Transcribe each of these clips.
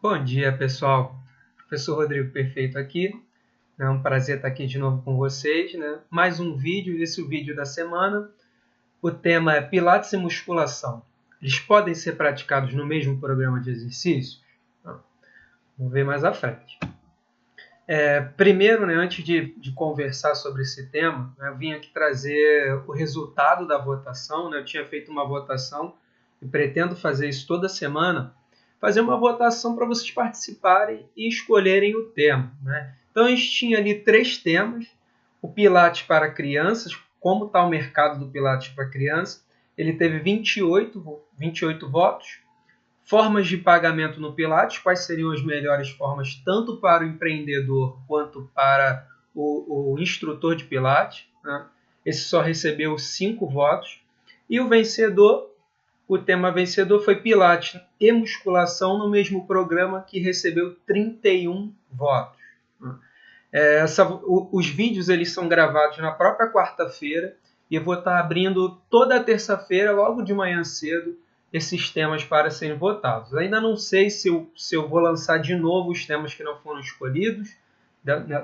Bom dia, pessoal. Professor Rodrigo Perfeito aqui. É um prazer estar aqui de novo com vocês, né? Mais um vídeo, esse é o vídeo da semana. O tema é Pilates e musculação. Eles podem ser praticados no mesmo programa de exercício? Vamos ver mais à frente. Primeiro, né, antes de conversar sobre esse tema, eu vim aqui trazer o resultado da votação, né? Eu tinha feito uma votação e pretendo fazer isso toda semana, fazer uma votação para vocês participarem e escolherem o tema, né? Então a gente tinha ali 3 temas: o Pilates para crianças, como está o mercado do Pilates para criança. Ele teve 28 votos. Formas de pagamento no Pilates, quais seriam as melhores formas tanto para o empreendedor quanto para o instrutor de Pilates, né? Esse só recebeu 5 votos. E o tema vencedor foi Pilates e musculação no mesmo programa, que recebeu 31 votos. Os vídeos eles são gravados na própria quarta-feira e eu vou estar abrindo toda terça-feira, logo de manhã cedo, esses temas para serem votados. Ainda não sei se eu vou lançar de novo os temas que não foram escolhidos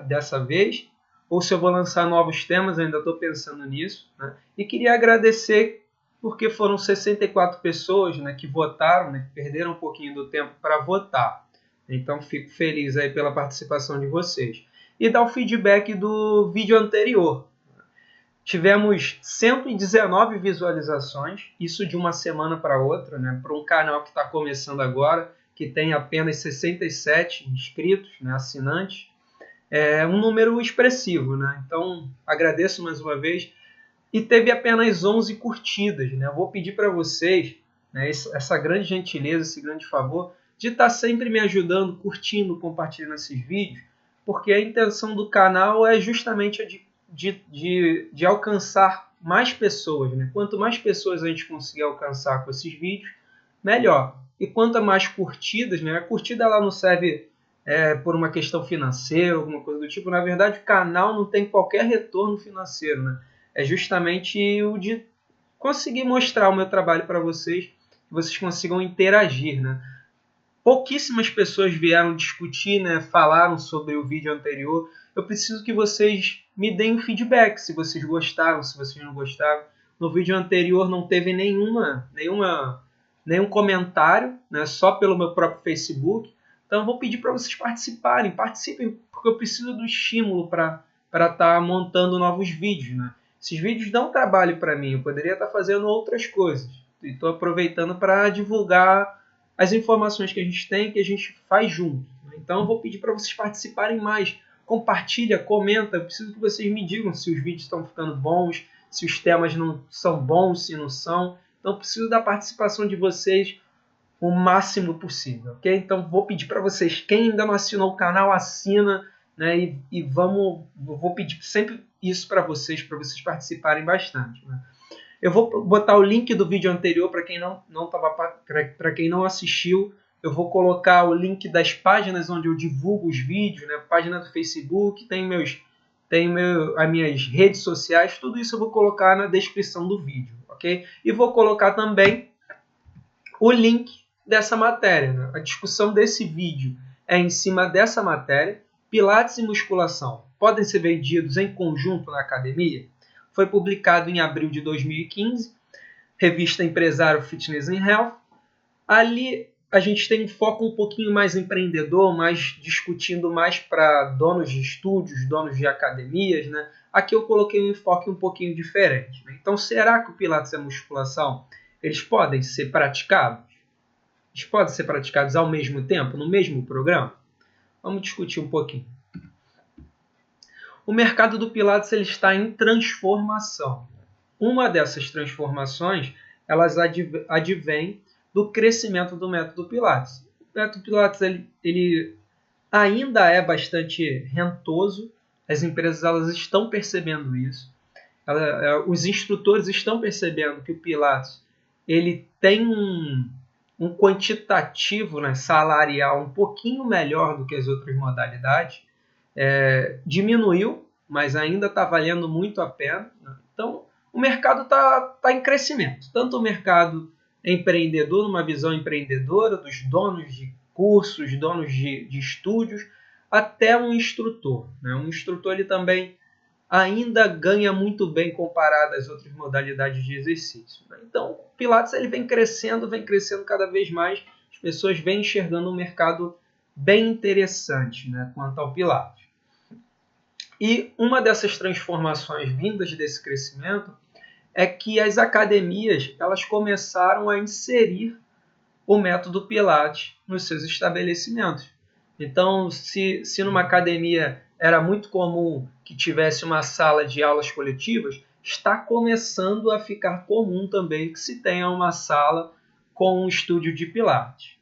dessa vez, ou se eu vou lançar novos temas, ainda estou pensando nisso, né? E queria agradecer porque foram 64 pessoas, né, que votaram, né, que perderam um pouquinho do tempo para votar. Então fico feliz aí pela participação de vocês. E dar o feedback do vídeo anterior. Tivemos 119 visualizações, isso de uma semana para outra, né? Para um canal que está começando agora, que tem apenas 67 inscritos, né, assinantes. É um número expressivo, né? Então agradeço mais uma vez. E teve apenas 11 curtidas, né? Eu vou pedir para vocês, né, essa grande gentileza, esse grande favor, de estar sempre me ajudando, curtindo, compartilhando esses vídeos, porque a intenção do canal é justamente a de alcançar mais pessoas, né? Quanto mais pessoas a gente conseguir alcançar com esses vídeos, melhor. E quanto mais curtidas, né? A curtida ela não serve por uma questão financeira, alguma coisa do tipo. Na verdade, o canal não tem qualquer retorno financeiro, né? É justamente o de conseguir mostrar o meu trabalho para vocês, que vocês consigam interagir, né? Pouquíssimas pessoas vieram discutir, né, falaram sobre o vídeo anterior. Eu preciso que vocês me deem um feedback, se vocês gostaram, se vocês não gostaram. No vídeo anterior não teve nenhum comentário, né, só pelo meu próprio Facebook. Então eu vou pedir para vocês participem, porque eu preciso do estímulo para estar montando novos vídeos, né? Esses vídeos dão trabalho para mim, eu poderia estar fazendo outras coisas. E estou aproveitando para divulgar as informações que a gente tem, que a gente faz junto. Então eu vou pedir para vocês participarem mais. Compartilha, comenta. Eu preciso que vocês me digam se os vídeos estão ficando bons, se os temas não são bons, se não são. Então eu preciso da participação de vocês o máximo possível, ok? Então vou pedir para vocês, quem ainda não assinou o canal, assina, né? Vou pedir sempre isso para vocês participarem bastante, né? Eu vou botar o link do vídeo anterior para quem para quem não assistiu. Eu vou colocar o link das páginas onde eu divulgo os vídeos, né? Página do Facebook, as minhas redes sociais, tudo isso eu vou colocar na descrição do vídeo, ok? E vou colocar também o link dessa matéria, né? A discussão desse vídeo é em cima dessa matéria. Pilates e musculação podem ser vendidos em conjunto na academia? Foi publicado em abril de 2015, revista Empresário Fitness and Health. Ali a gente tem um foco um pouquinho mais empreendedor, mais discutindo mais para donos de estúdios, donos de academias, né? Aqui eu coloquei um enfoque um pouquinho diferente, né? Então, será que o Pilates e a musculação eles podem ser praticados? Eles podem ser praticados ao mesmo tempo, no mesmo programa? Vamos discutir um pouquinho. O mercado do Pilates ele está em transformação. Uma dessas transformações, elas advém do crescimento do método Pilates. O método Pilates ele ainda é bastante rentoso, as empresas elas estão percebendo isso, os instrutores estão percebendo que o Pilates ele tem um quantitativo, né, salarial um pouquinho melhor do que as outras modalidades. Diminuiu, mas ainda está valendo muito a pena, né? Então, o mercado está em crescimento. Tanto o mercado empreendedor, numa visão empreendedora, dos donos cursos, donos de estúdios, até um instrutor, né? Um instrutor ele também ainda ganha muito bem comparado às outras modalidades de exercício, né? Então, o Pilates ele vem crescendo cada vez mais. As pessoas vêm enxergando um mercado bem interessante, né, quanto ao Pilates. E uma dessas transformações vindas desse crescimento é que as academias elas começaram a inserir o método Pilates nos seus estabelecimentos. Então, se numa academia era muito comum que tivesse uma sala de aulas coletivas, está começando a ficar comum também que se tenha uma sala com um estúdio de Pilates.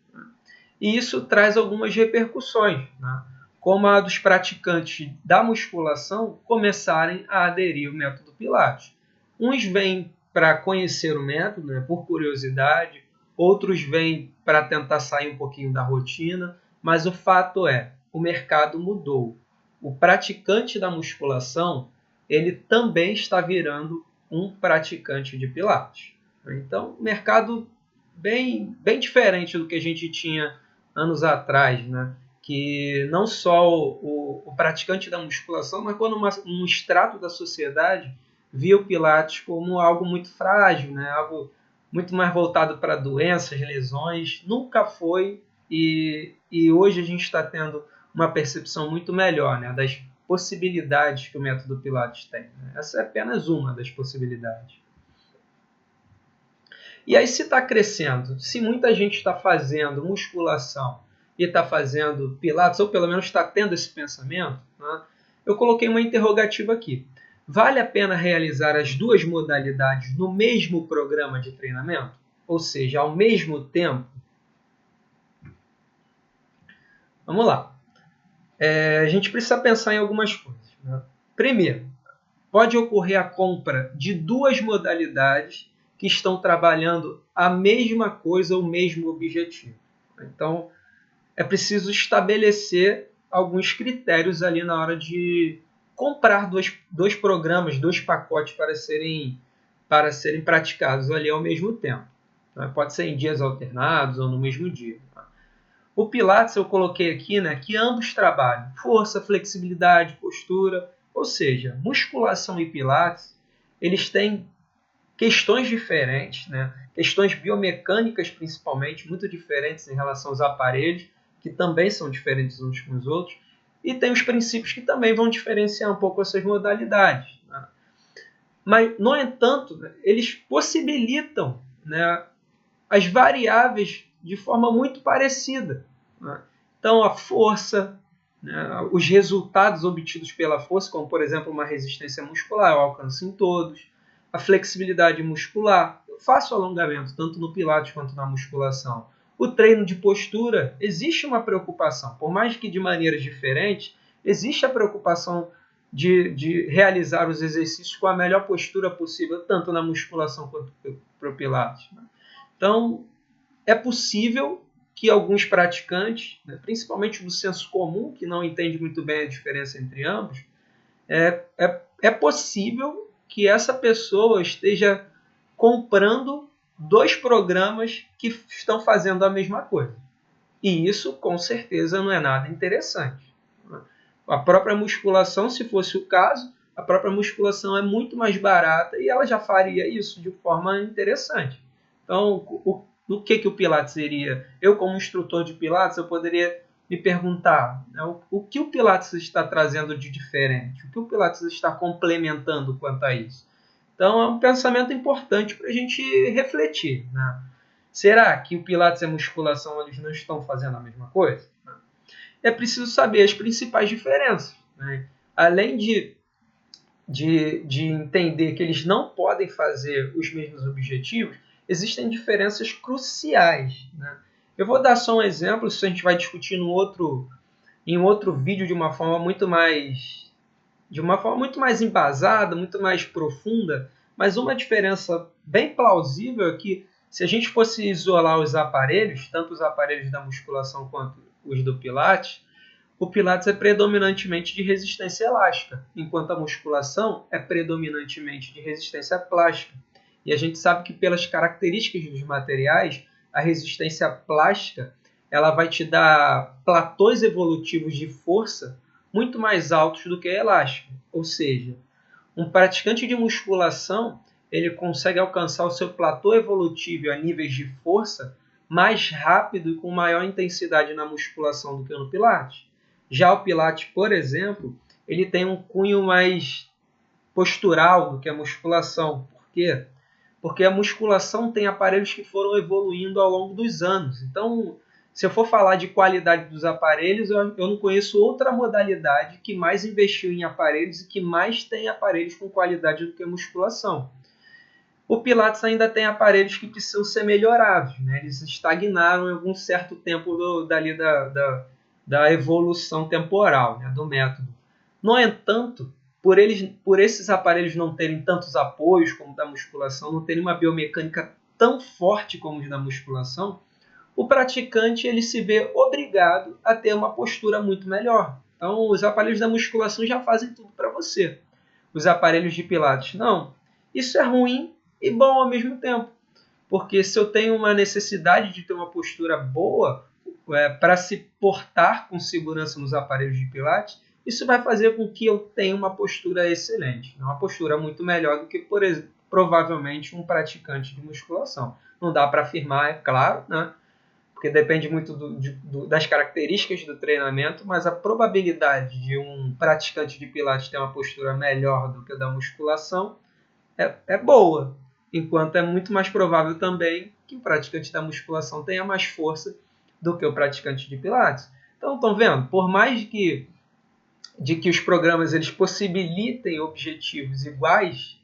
E isso traz algumas repercussões, né? Como a dos praticantes da musculação começarem a aderir ao método Pilates. Uns vêm para conhecer o método, né, por curiosidade, outros vêm para tentar sair um pouquinho da rotina, mas o fato é, o mercado mudou. O praticante da musculação, ele também está virando um praticante de Pilates. Então, mercado bem diferente do que a gente tinha anos atrás, né? Que não só o praticante da musculação, mas quando um extrato da sociedade via o Pilates como algo muito frágil, né? Algo muito mais voltado para doenças, lesões, nunca foi e hoje a gente está tendo uma percepção muito melhor, né, das possibilidades que o método Pilates tem. Né? Essa é apenas uma das possibilidades. E aí, se está crescendo, se muita gente está fazendo musculação e está fazendo Pilates, ou pelo menos está tendo esse pensamento, né, eu coloquei uma interrogativa aqui. Vale a pena realizar as duas modalidades no mesmo programa de treinamento? Ou seja, ao mesmo tempo? Vamos lá. A gente precisa pensar em algumas coisas. Né? Primeiro, pode ocorrer a compra de duas modalidades que estão trabalhando a mesma coisa, o mesmo objetivo. Então, é preciso estabelecer alguns critérios ali na hora de comprar dois programas, dois pacotes para serem praticados ali ao mesmo tempo. Pode ser em dias alternados ou no mesmo dia. O Pilates eu coloquei aqui, né, que ambos trabalham força, flexibilidade, postura, ou seja, musculação e Pilates, eles têm questões diferentes, né, questões biomecânicas principalmente, muito diferentes em relação aos aparelhos, que também são diferentes uns com os outros, e tem os princípios que também vão diferenciar um pouco essas modalidades. Né? Mas, no entanto, eles possibilitam, né, as variáveis de forma muito parecida. Né? Então, a força, né, os resultados obtidos pela força, como, por exemplo, uma resistência muscular, eu alcanço em todos. A flexibilidade muscular, eu faço alongamento, tanto no Pilates quanto na musculação. O treino de postura, existe uma preocupação, por mais que de maneiras diferentes, existe a preocupação de realizar os exercícios com a melhor postura possível, tanto na musculação quanto para o Pilates. Né? Então, é possível que alguns praticantes, né, principalmente do senso comum, que não entende muito bem a diferença entre ambos, é possível que essa pessoa esteja comprando dois programas que estão fazendo a mesma coisa. E isso, com certeza, não é nada interessante. A própria musculação, se fosse o caso, a própria musculação é muito mais barata e ela já faria isso de forma interessante. Então, o que o Pilates seria? Eu, como instrutor de Pilates, eu poderia me perguntar, né, o que o Pilates está trazendo de diferente? O que o Pilates está complementando quanto a isso? Então, é um pensamento importante para a gente refletir. Né? Será que o Pilates e a musculação eles não estão fazendo a mesma coisa? É preciso saber as principais diferenças. Né? Além de entender que eles não podem fazer os mesmos objetivos, existem diferenças cruciais. Né? Eu vou dar só um exemplo, isso a gente vai discutir em outro vídeo de uma forma muito mais embasada, muito mais profunda, mas uma diferença bem plausível é que se a gente fosse isolar os aparelhos, tanto os aparelhos da musculação quanto os do Pilates, o Pilates é predominantemente de resistência elástica, enquanto a musculação é predominantemente de resistência plástica. E a gente sabe que pelas características dos materiais, a resistência plástica ela vai te dar platôs evolutivos de força muito mais altos do que a elástica. Ou seja, um praticante de musculação, ele consegue alcançar o seu platô evolutivo a níveis de força mais rápido e com maior intensidade na musculação do que no Pilates. Já o Pilates, por exemplo, ele tem um cunho mais postural do que a musculação. Por quê? Porque a musculação tem aparelhos que foram evoluindo ao longo dos anos. Então, se eu for falar de qualidade dos aparelhos, eu não conheço outra modalidade que mais investiu em aparelhos e que mais tem aparelhos com qualidade do que a musculação. O Pilates ainda tem aparelhos que precisam ser melhorados, né? Eles estagnaram em algum certo tempo da evolução temporal, né? Do método. No entanto, por esses aparelhos não terem tantos apoios como da musculação, não terem uma biomecânica tão forte como os da musculação, o praticante ele se vê obrigado a ter uma postura muito melhor. Então, os aparelhos da musculação já fazem tudo para você. Os aparelhos de Pilates, não. Isso é ruim e bom ao mesmo tempo. Porque se eu tenho uma necessidade de ter uma postura boa para se portar com segurança nos aparelhos de Pilates, isso vai fazer com que eu tenha uma postura excelente. Uma postura muito melhor do que, por exemplo, provavelmente um praticante de musculação. Não dá para afirmar, é claro, né? Porque depende muito das características do treinamento, mas a probabilidade de um praticante de Pilates ter uma postura melhor do que a da musculação é boa, enquanto é muito mais provável também que o praticante da musculação tenha mais força do que o praticante de Pilates. Então, estão vendo? Por mais que os programas eles possibilitem objetivos iguais,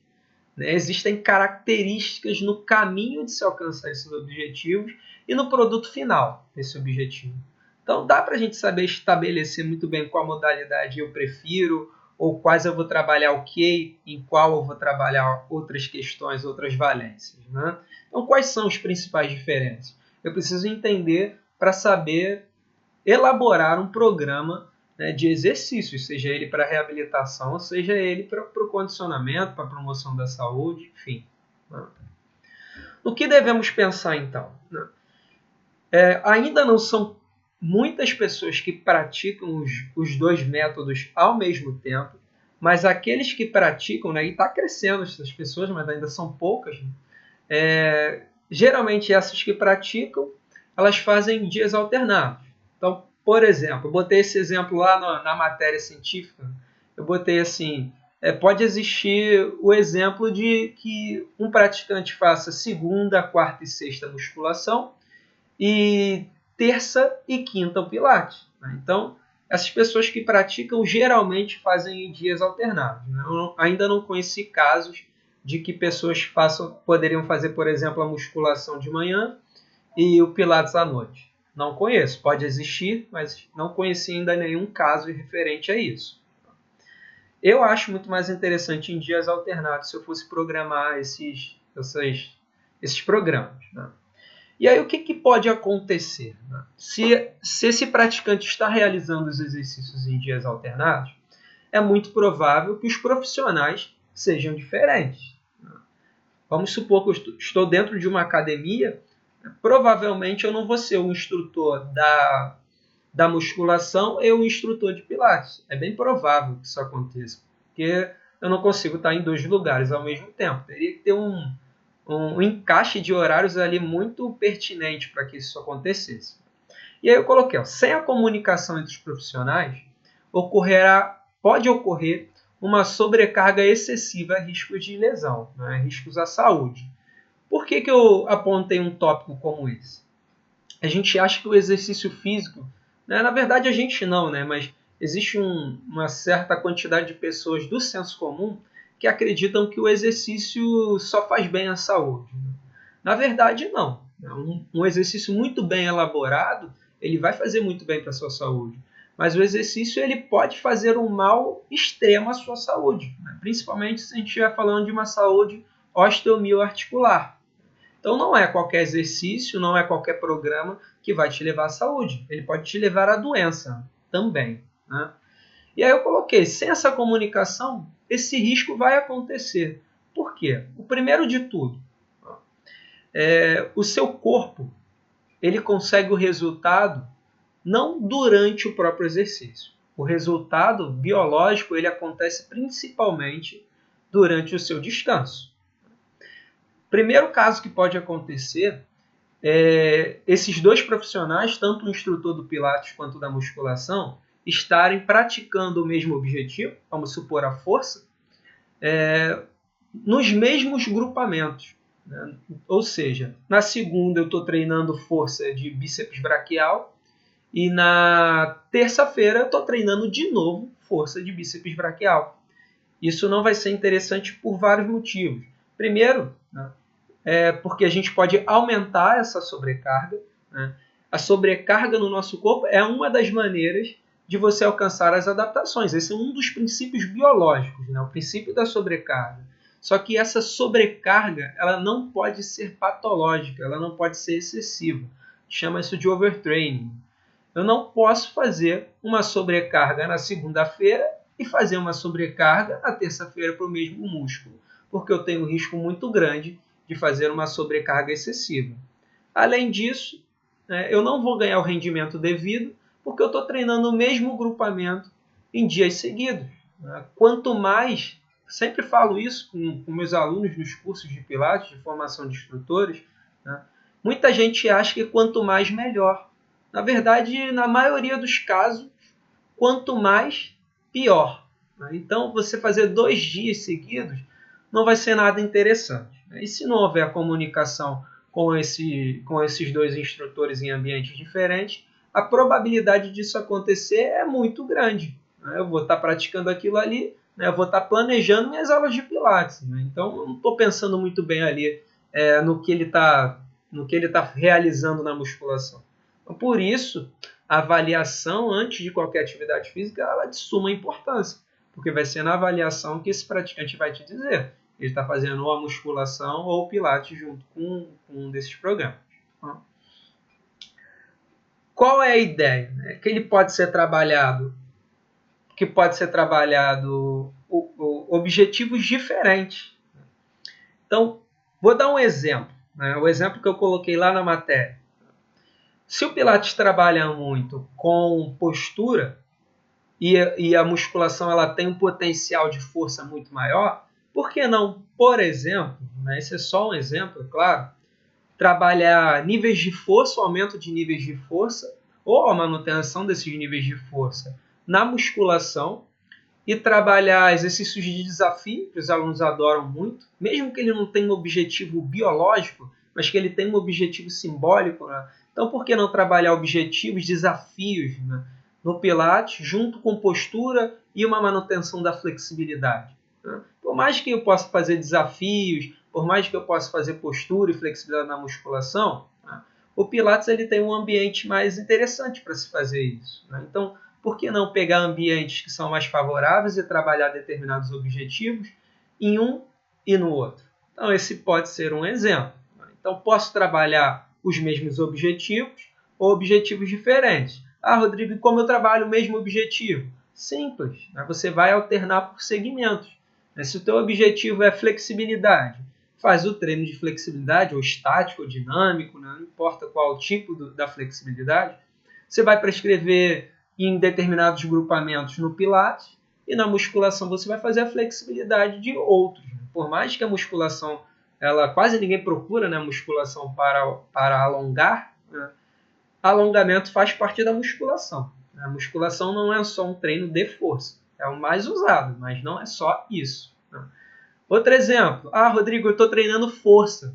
né, existem características no caminho de se alcançar esses objetivos e no produto final desse objetivo. Então, dá para a gente saber estabelecer muito bem qual modalidade eu prefiro, ou quais eu vou trabalhar o que, em qual eu vou trabalhar outras questões, outras valências. Né? Então, quais são as principais diferenças? Eu preciso entender para saber elaborar um programa, né, de exercícios, seja ele para reabilitação, seja ele para o condicionamento, para a promoção da saúde, enfim. Né? No que devemos pensar, então? Né? Ainda não são muitas pessoas que praticam os dois métodos ao mesmo tempo, mas aqueles que praticam, né, e está crescendo essas pessoas, mas ainda são poucas, né, geralmente essas que praticam, elas fazem dias alternados. Então, por exemplo, eu botei esse exemplo lá na matéria científica, eu botei assim, pode existir o exemplo de que um praticante faça segunda, quarta e sexta musculação e terça e quinta o Pilates. Né? Então, essas pessoas que praticam geralmente fazem em dias alternados. Né? Eu ainda não conheci casos de que pessoas poderiam fazer, por exemplo, a musculação de manhã e o Pilates à noite. Não conheço, pode existir, mas não conheci ainda nenhum caso referente a isso. Eu acho muito mais interessante em dias alternados se eu fosse programar esses programas. Né? E aí o que pode acontecer? Né? Se esse praticante está realizando os exercícios em dias alternados, é muito provável que os profissionais sejam diferentes. Né? Vamos supor que eu estou dentro de uma academia, provavelmente eu não vou ser o instrutor da musculação e o instrutor de Pilates. É bem provável que isso aconteça, porque eu não consigo estar em dois lugares ao mesmo tempo. Teria que ter um encaixe de horários ali muito pertinente para que isso acontecesse. E aí eu coloquei, sem a comunicação entre os profissionais, pode ocorrer uma sobrecarga excessiva a riscos de lesão, né, riscos à saúde. Por que eu apontei um tópico como esse? A gente acha que o exercício físico, né, na verdade a gente não, né, mas existe uma certa quantidade de pessoas do senso comum que acreditam que o exercício só faz bem à saúde. Na verdade, não. Um exercício muito bem elaborado, ele vai fazer muito bem para a sua saúde. Mas o exercício ele pode fazer um mal extremo à sua saúde, né? Principalmente se a gente estiver falando de uma saúde osteomioarticular. Então não é qualquer exercício, não é qualquer programa que vai te levar à saúde. Ele pode te levar à doença também. Né? E aí eu coloquei, sem essa comunicação, esse risco vai acontecer. Por quê? O primeiro de tudo, o seu corpo ele consegue o resultado não durante o próprio exercício. O resultado biológico ele acontece principalmente durante o seu descanso. Primeiro caso que pode acontecer é esses dois profissionais, tanto o instrutor do Pilates quanto da musculação, estarem praticando o mesmo objetivo, vamos supor a força, nos mesmos grupamentos. Né? Ou seja, na segunda eu estou treinando força de bíceps braquial e na terça-feira eu estou treinando de novo força de bíceps braquial. Isso não vai ser interessante por vários motivos. Primeiro, né, porque a gente pode aumentar essa sobrecarga. Né? A sobrecarga no nosso corpo é uma das maneiras de você alcançar as adaptações. Esse é um dos princípios biológicos, né? O princípio da sobrecarga. Só que essa sobrecarga ela não pode ser patológica, ela não pode ser excessiva. Chama isso de overtraining. Eu não posso fazer uma sobrecarga na segunda-feira e fazer uma sobrecarga na terça-feira para o mesmo músculo, porque eu tenho um risco muito grande de fazer uma sobrecarga excessiva. Além disso, eu não vou ganhar o rendimento devido, porque eu estou treinando o mesmo grupamento em dias seguidos. Quanto mais, sempre falo isso com meus alunos nos cursos de Pilates, de formação de instrutores, muita gente acha que quanto mais, melhor. Na verdade, na maioria dos casos, quanto mais, pior. Então, você fazer 2 dias seguidos não vai ser nada interessante. E se não houver comunicação com esses dois instrutores em ambientes diferentes, a probabilidade disso acontecer é muito grande. Eu vou estar praticando aquilo ali, eu vou estar planejando minhas aulas de Pilates. Então, eu não estou pensando muito bem ali no que ele está realizando na musculação. Por isso, a avaliação antes de qualquer atividade física ela é de suma importância, porque vai ser na avaliação que esse praticante vai te dizer ele está fazendo ou a musculação ou o Pilates junto com um desses programas. Qual é a ideia? Que ele pode ser trabalhado, objetivos diferentes. Então, vou dar um exemplo, o exemplo que eu coloquei lá na matéria. Se o Pilates trabalha muito com postura e a musculação ela tem um potencial de força muito maior, por que não, por exemplo, esse é só um exemplo, claro, trabalhar níveis de força, aumento de níveis de força, ou a manutenção desses níveis de força na musculação, e trabalhar exercícios de desafio, que os alunos adoram muito, mesmo que ele não tenha um objetivo biológico, mas que ele tenha um objetivo simbólico. Então, por que não trabalhar objetivos, desafios no Pilates, junto com postura e uma manutenção da flexibilidade? Por mais que eu possa fazer desafios, por mais que eu possa fazer postura e flexibilidade na musculação, o Pilates ele tem um ambiente mais interessante para se fazer isso. Então, por que não pegar ambientes que são mais favoráveis e trabalhar determinados objetivos em um e no outro? Então, esse pode ser um exemplo. Então, posso trabalhar os mesmos objetivos ou objetivos diferentes. Rodrigo, como eu trabalho o mesmo objetivo? Simples. Você vai alternar por segmentos. Se o teu objetivo é flexibilidade, faz o treino de flexibilidade, ou estático, ou dinâmico, não importa qual o tipo da flexibilidade. Você vai prescrever em determinados grupamentos no Pilates, e na musculação você vai fazer a flexibilidade de outros. Por mais que a musculação, quase ninguém procura musculação para alongar, alongamento faz parte da musculação. A musculação não é só um treino de força. É o mais usado, mas não é só isso. Outro exemplo. Rodrigo, eu estou treinando força.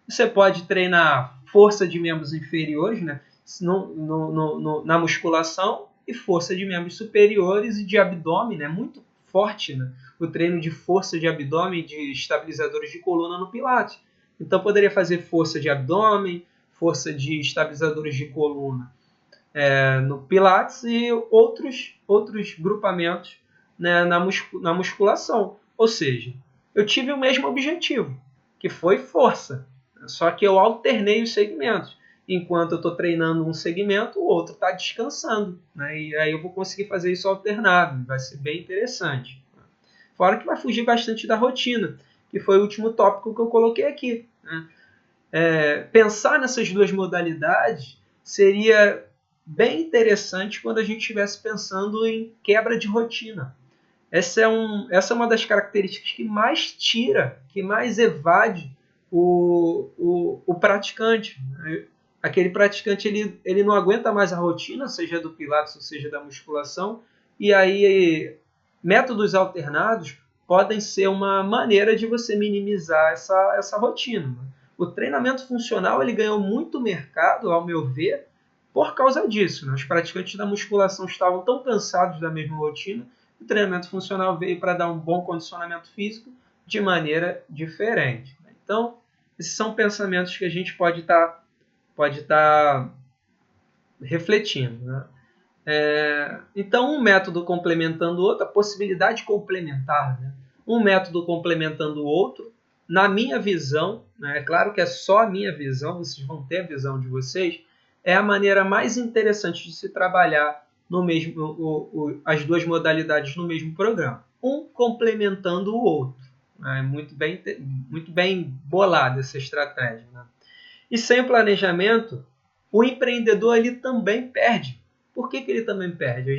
Você pode treinar força de membros inferiores na musculação e força de membros superiores e de abdômen. Muito forte o treino de força de abdômen e de estabilizadores de coluna no Pilates. Então, poderia fazer força de abdômen, força de estabilizadores de coluna no Pilates e outros grupamentos na musculação. Ou seja, eu tive o mesmo objetivo, que foi força, só que eu alternei os segmentos. Enquanto eu estou treinando um segmento, o outro está descansando. E aí eu vou conseguir fazer isso alternado, vai ser bem interessante. Fora que vai fugir bastante da rotina, que foi o último tópico que eu coloquei aqui. Pensar nessas duas modalidades seria bem interessante quando a gente estivesse pensando em quebra de rotina. Essa é uma das características que mais tira, que mais evade o praticante. Aquele praticante ele não aguenta mais a rotina, seja do Pilates ou seja da musculação, e aí métodos alternados podem ser uma maneira de você minimizar essa rotina. O treinamento funcional ele ganhou muito mercado, ao meu ver, por causa disso. Né? Os praticantes da musculação estavam tão cansados da mesma rotina, o treinamento funcional veio para dar um bom condicionamento físico de maneira diferente. Então, esses são pensamentos que a gente pode estar refletindo. Né? Então, um método complementando o outro, a possibilidade complementar, né? Um método complementando o outro, na minha visão, né? É claro que é só a minha visão, vocês vão ter a visão de vocês, é a maneira mais interessante de se trabalhar no mesmo, as duas modalidades no mesmo programa. Um complementando o outro. Né? Muito bem bolada essa estratégia. Né? E sem planejamento, o empreendedor ele também perde. Por que ele também perde? Eu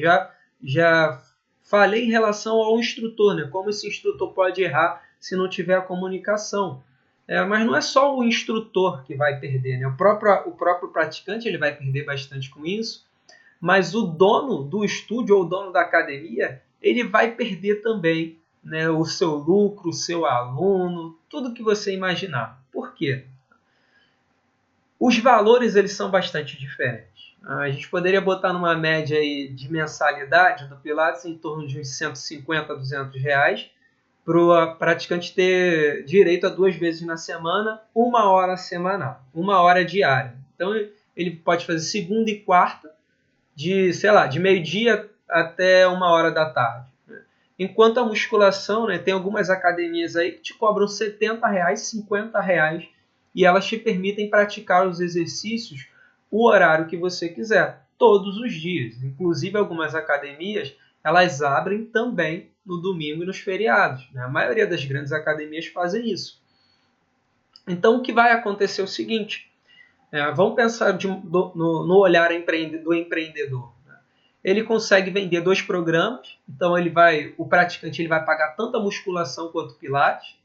já falei em relação ao instrutor, né? Como esse instrutor pode errar se não tiver a comunicação. Mas não é só o instrutor que vai perder, né? O próprio praticante ele vai perder bastante com isso, mas o dono do estúdio ou o dono da academia ele vai perder também, né? O seu lucro, o seu aluno, tudo que você imaginar. Por quê? Os valores eles são bastante diferentes. A gente poderia botar numa média aí de mensalidade do Pilates em torno de uns 150 a 200 reais para o praticante ter direito a 2 vezes na semana, 1 hora semanal, 1 hora diária. Então ele pode fazer segunda e quarta de meio-dia até 1 hora da tarde. Enquanto a musculação, né, tem algumas academias aí que te cobram 70 reais, 50 reais e elas te permitem praticar os exercícios o horário que você quiser, todos os dias. Inclusive algumas academias, elas abrem também no domingo e nos feriados. Né? A maioria das grandes academias fazem isso. Então o que vai acontecer é o seguinte, vamos pensar no olhar do empreendedor. Ele consegue vender 2 programas, então o praticante ele vai pagar tanto a musculação quanto o Pilates.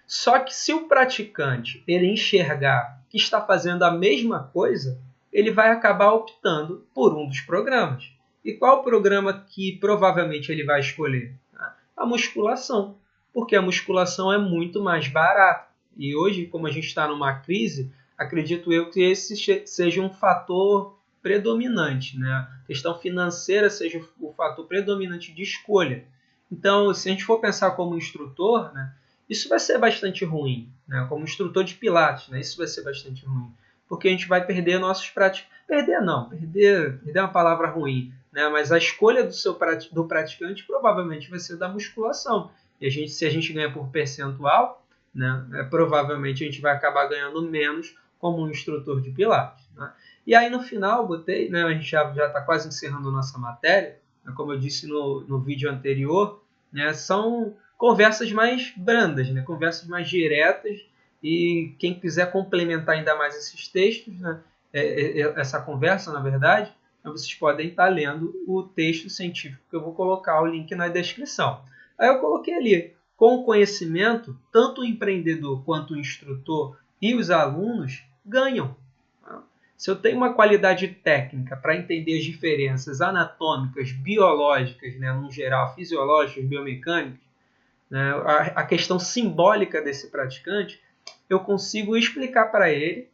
Só que se o praticante ele enxergar que está fazendo a mesma coisa, ele vai acabar optando por um dos programas. E qual o programa que provavelmente ele vai escolher? A musculação, porque a musculação é muito mais barata. E hoje, como a gente está numa crise, acredito eu que esse seja um fator predominante, né? A questão financeira seja o fator predominante de escolha. Então, se a gente for pensar como instrutor, né, isso vai ser bastante ruim, né? Como instrutor de Pilates, né? Isso vai ser bastante ruim, porque a gente vai perder nossos práticos. Perder é uma palavra ruim, né? Mas a escolha do praticante provavelmente vai ser da musculação. E se a gente ganha por percentual, né? Provavelmente a gente vai acabar ganhando menos como um instrutor de Pilates. Né? E aí no final, né? A gente já está quase encerrando a nossa matéria, né? Como eu disse no vídeo anterior, né? São conversas mais brandas, né? Conversas mais diretas, e quem quiser complementar ainda mais esses textos, né? Essa conversa, na verdade, vocês podem estar lendo o texto científico que eu vou colocar o link na descrição. Aí eu coloquei ali, com o conhecimento, tanto o empreendedor quanto o instrutor e os alunos ganham. Se eu tenho uma qualidade técnica para entender as diferenças anatômicas, biológicas, né, no geral, fisiológicas, biomecânicas, né, a questão simbólica desse praticante, eu consigo explicar para ele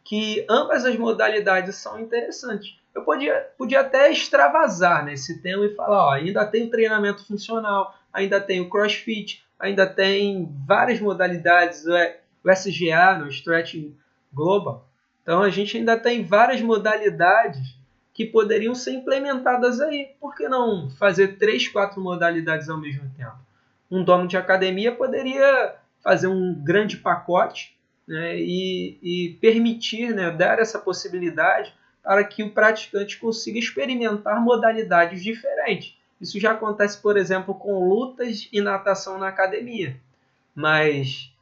que ambas as modalidades são interessantes. Eu podia até extravasar nesse tema e falar, ainda tem o treinamento funcional, ainda tem o crossfit, ainda tem várias modalidades, o SGA, no Stretching Global. Então a gente ainda tem várias modalidades que poderiam ser implementadas aí. Por que não fazer 3, 4 modalidades ao mesmo tempo? Um dono de academia poderia fazer um grande pacote, né, e permitir, né, dar essa possibilidade para que o praticante consiga experimentar modalidades diferentes. Isso já acontece, por exemplo, com lutas e natação na academia. Mas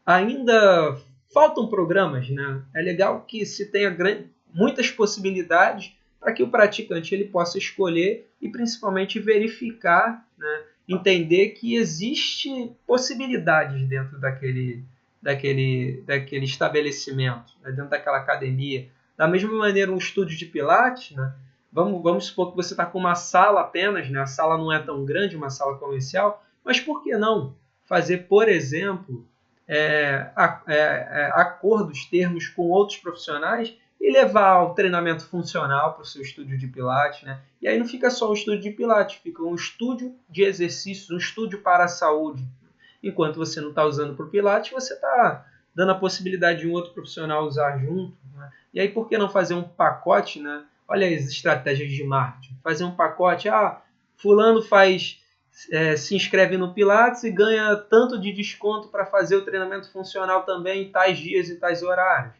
ainda faltam programas, né? É legal que se tenha muitas possibilidades para que o praticante ele possa escolher e principalmente verificar, né? Entender que existe possibilidades dentro daquele estabelecimento, né? Dentro daquela academia. Da mesma maneira, um estúdio de Pilates, né? Vamos supor que você está com uma sala apenas, né? A sala não é tão grande, uma sala comercial, mas por que não fazer, por exemplo, acordos, termos com outros profissionais e levar o treinamento funcional para o seu estúdio de Pilates, né? E aí não fica só um estúdio de Pilates, fica um estúdio de exercícios, um estúdio para a saúde. Enquanto você não está usando para o Pilates, você está dando a possibilidade de um outro profissional usar junto, né? E aí por que não fazer um pacote, né? Olha as estratégias de marketing. Fazer um pacote, fulano se inscreve no Pilates e ganha tanto de desconto para fazer o treinamento funcional também em tais dias e tais horários,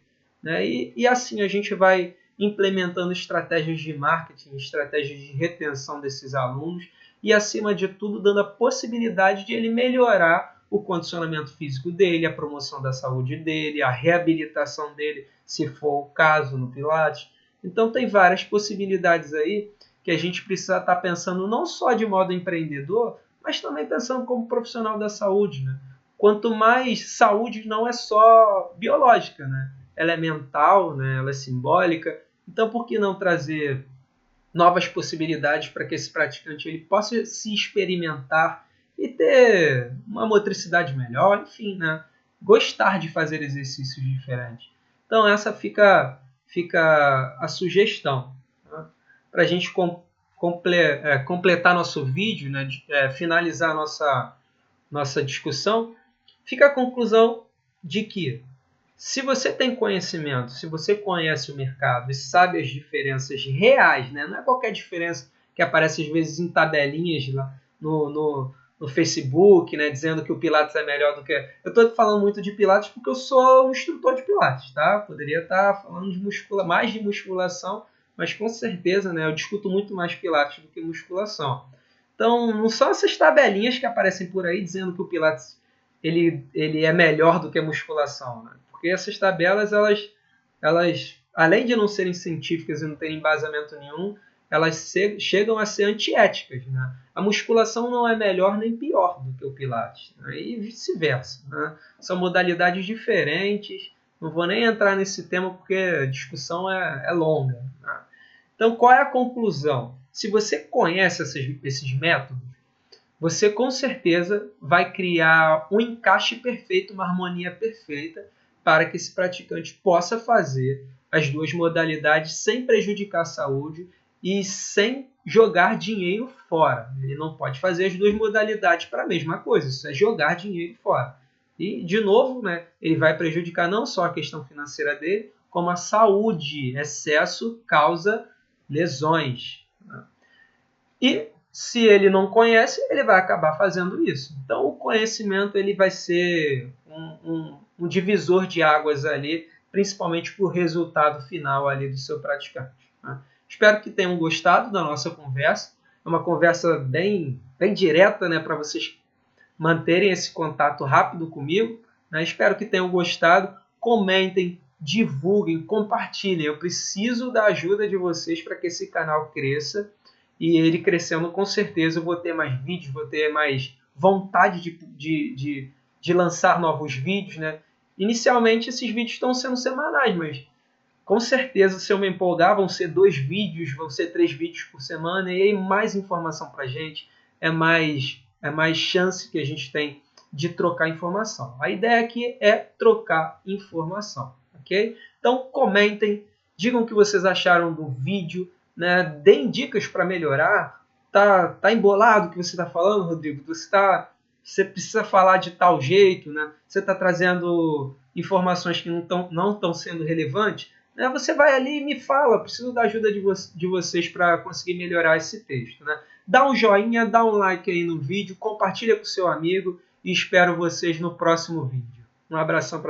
né? E assim a gente vai implementando estratégias de marketing, estratégias de retenção desses alunos e, acima de tudo, dando a possibilidade de ele melhorar o condicionamento físico dele, a promoção da saúde dele, a reabilitação dele, se for o caso, no Pilates. Então tem várias possibilidades aí que a gente precisa estar pensando não só de modo empreendedor, mas também pensando como profissional da saúde, né? Quanto mais saúde não é só biológica, né? Ela é mental, né? Ela é simbólica. Então por que não trazer novas possibilidades para que esse praticante ele possa se experimentar e ter uma motricidade melhor, enfim, né? Gostar de fazer exercícios diferentes. Então essa fica a sugestão, né? Para a gente completar nosso vídeo, né? Finalizar nossa discussão, fica a conclusão de que se você tem conhecimento, se você conhece o mercado e sabe as diferenças reais, né? Não é qualquer diferença que aparece às vezes em tabelinhas lá no Facebook, né? Dizendo que o Pilates é melhor do que... Eu estou falando muito de Pilates porque eu sou um instrutor de Pilates, tá? Poderia estar falando mais de musculação, mas com certeza, né? Eu discuto muito mais Pilates do que musculação. Então, não são essas tabelinhas que aparecem por aí dizendo que o Pilates ele é melhor do que a musculação, né? Porque essas tabelas, elas, além de não serem científicas e não terem embasamento nenhum, elas chegam a ser antiéticas, né? A musculação não é melhor nem pior do que o Pilates, né? E vice-versa, né? São modalidades diferentes, não vou nem entrar nesse tema porque a discussão é longa, né? Então, qual é a conclusão? Se você conhece esses métodos, você com certeza vai criar um encaixe perfeito, uma harmonia perfeita para que esse praticante possa fazer as duas modalidades sem prejudicar a saúde e sem jogar dinheiro fora. Ele não pode fazer as duas modalidades para a mesma coisa, isso é jogar dinheiro fora. E, de novo, né, ele vai prejudicar não só a questão financeira dele, como a saúde. Excesso causa lesões, né? E se ele não conhece, ele vai acabar fazendo isso. Então, o conhecimento ele vai ser um divisor de águas ali, principalmente para o resultado final ali do seu praticante, né? Espero que tenham gostado da nossa conversa. É uma conversa bem direta, né, para vocês manterem esse contato rápido comigo, né? Espero que tenham gostado. Comentem, divulguem, compartilhem. Eu preciso da ajuda de vocês para que esse canal cresça. E ele crescendo, com certeza, eu vou ter mais vídeos, vou ter mais vontade de lançar novos vídeos, né? Inicialmente, esses vídeos estão sendo semanais, mas com certeza, se eu me empolgar, vão ser 2 vídeos, vão ser 3 vídeos por semana, e aí mais informação para a gente, é mais chance que a gente tem de trocar informação. A ideia aqui é trocar informação, ok? Então, comentem, digam o que vocês acharam do vídeo, né? Deem dicas para melhorar. Tá embolado o que você está falando, Rodrigo? Você precisa falar de tal jeito, né? Você está trazendo informações que não estão sendo relevantes, né? Você vai ali e me fala, preciso da ajuda de vocês para conseguir melhorar esse texto, né? Dá um joinha, dá um like aí no vídeo, compartilha com seu amigo e espero vocês no próximo vídeo. Um abração para